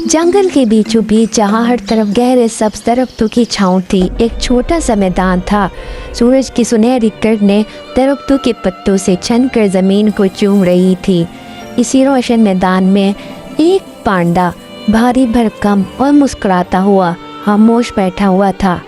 जंगल के बीचों बीच जहाँ हर तरफ गहरे सब्ज दरख्तों की छाँव थी, एक छोटा सा मैदान था। सूरज की सुनहरी किरणें दरख्तों के पत्तों से छनकर ज़मीन को चूम रही थी। इसी रोशन मैदान में एक पांडा भारी भरकम और मुस्कुराता हुआ खामोश बैठा हुआ था।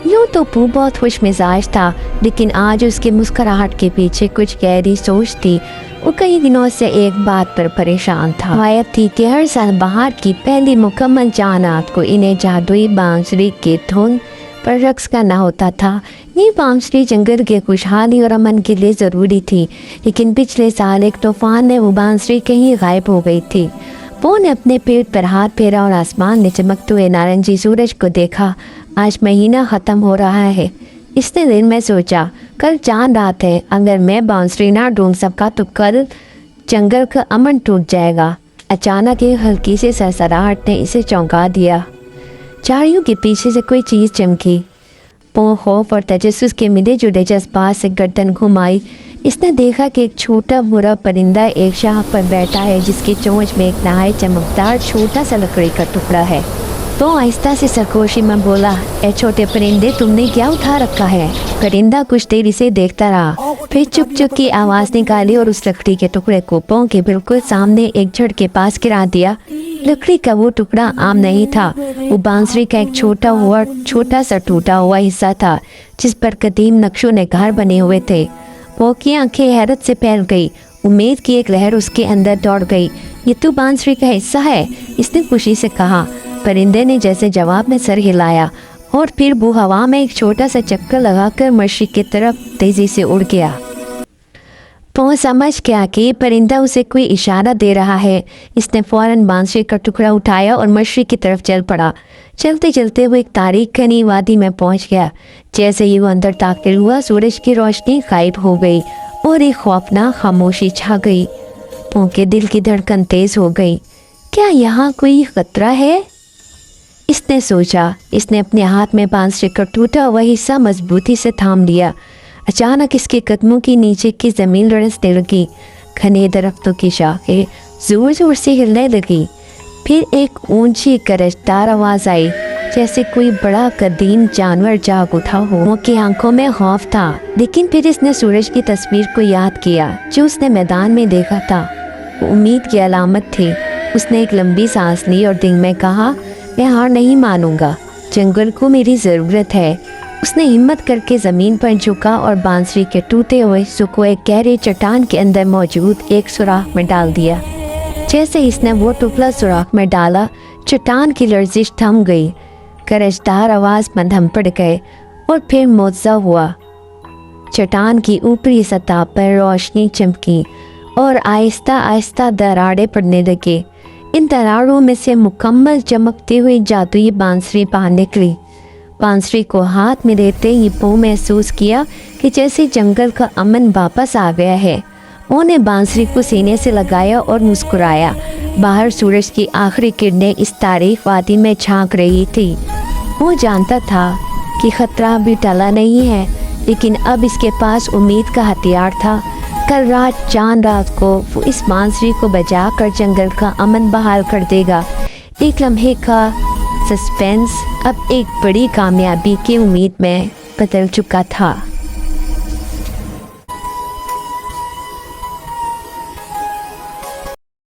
यूँ तो पू बहुत खुश मिजाज था, लेकिन आज उसकी मुस्कुराहट के पीछे कुछ गहरी सोच थी। वो कई दिनों से एक बात पर परेशान था। वायब थी कि हर साल बाहर की पहली मुकम्मल चानात को इन्हें जादुई बांसुरी के धुन पर रक्स करना होता था। ये बांसुरी जंगल के खुशहाली और अमन के लिए ज़रूरी थी, लेकिन पिछले साल एक तूफान में वो बांसुरी कहीं गायब हो गई थी। वो ने अपने पेट पर हाथ फेरा और आसमान में चमकते हुए नारंगी सूरज को देखा। आज महीना ख़त्म हो रहा है। इसने दिल में सोचा, कल चांद रात है, अगर मैं बांसुरी ना ढूंढ सका तो कल जंगल का अमन टूट जाएगा। अचानक एक हल्की सी सरसराहट ने इसे चौंका दिया। झाड़ियों के पीछे से कोई चीज़ चमकी। वो खौफ और तजस्सुस के मिले जुले जज्बात से गर्दन घुमाई। इसने देखा कि एक छोटा बुरा परिंदा एक शाख पर बैठा है, जिसकी चोंच में एक नहायत चमकदार छोटा सा लकड़ी का टुकड़ा है। तो आहिस्ता से सरगोशी में बोला, ए छोटे परिंदे, तुमने क्या उठा रखा है? परिंदा कुछ देर इसे देखता रहा, फिर चुप चुप की आवाज़ निकाली और उस लकड़ी के टुकड़े को पांव के बिल्कुल सामने एक जड़ के पास गिरा दिया। लकड़ी का वो टुकड़ा आम नहीं था, वो बांसुरी का एक छोटा सा टूटा हुआ हिस्सा था, जिस पर कदीम नक्शों ने घर बने हुए थे। वो की आंखें हैरत से फैल गई। उम्मीद की एक लहर उसके अंदर दौड़ गई। ये तो बांसुरी का हिस्सा है, इसने खुशी से कहा। परिंदे ने जैसे जवाब में सर हिलाया और फिर वो हवा में एक छोटा सा चक्कर लगाकर मशरिक की तरफ तेजी से उड़ गया। वो समझ गया कि परिंदा उसे कोई इशारा दे रहा है। इसने फौरन बांसुरी का टुकड़ा उठाया और मशरिक की तरफ चल पड़ा। चलते चलते वो एक तारीख घनी वादी में पहुंच गया। जैसे ही वो अंदर दाखिल हुआ, सूरज की रोशनी गायब हो गई और एक खौफनाक खामोशी छा गई। वो के दिल की धड़कन तेज हो गई। क्या यहाँ कोई खतरा है? इसने सोचा। इसने अपने हाथ में बांसुरी का टूटा हुआ हिस्सा मजबूती से थाम लिया। अचानक इसके कदमों के नीचे की ज़मीन लड़खड़ाने लगी। घने दरख्तों की शाखें जोर जोर से हिलने लगी। फिर एक ऊंची करजदार आवाज़ आई, जैसे कोई बड़ा कदीम जानवर जाग उठा हो। वो की आंखों में खौफ था, लेकिन फिर इसने सूरज की तस्वीर को याद किया जो उसने मैदान में देखा था। वो उम्मीद की अलामत थी। उसने एक लंबी सांस ली और दिल में कहा, मैं हार नहीं मानूंगा, जंगल को मेरी ज़रूरत है। उसने हिम्मत करके ज़मीन पर झुका और बांसुरी के टूटे हुए हिस्से को एक गहरे चट्टान के अंदर मौजूद एक सुराख में डाल दिया। जैसे इसने वो टुकड़ा सुराख में डाला, चट्टान की लर्जिश थम गई। करजदार आवाज़ में थम पड़ गए और फिर मुआवजा हुआ। चट्टान की ऊपरी सतह पर रोशनी चमकी और आहिस्ता आहिस्ता दरारें पड़ने लगे। इन दरारों में से मुकम्मल चमकती हुई जादुई बांसुरी बाहर निकली। बांसुरी को हाथ में लेते ही वो महसूस किया कि जैसे जंगल का अमन वापस आ गया है। उन्होंने बांसुरी को सीने से लगाया और मुस्कुराया। बाहर सूरज की आखिरी किरणें इस तारीख वादी में झांक रही थी। वो जानता था कि खतरा अभी टला नहीं है, लेकिन अब इसके पास उम्मीद का हथियार था। कल रात चांद रात को वो इस बांसुरी को बजा कर जंगल का अमन बहाल कर देगा। एक लम्हे का सस्पेंस अब एक बड़ी कामयाबी की उम्मीद में बदल चुका था।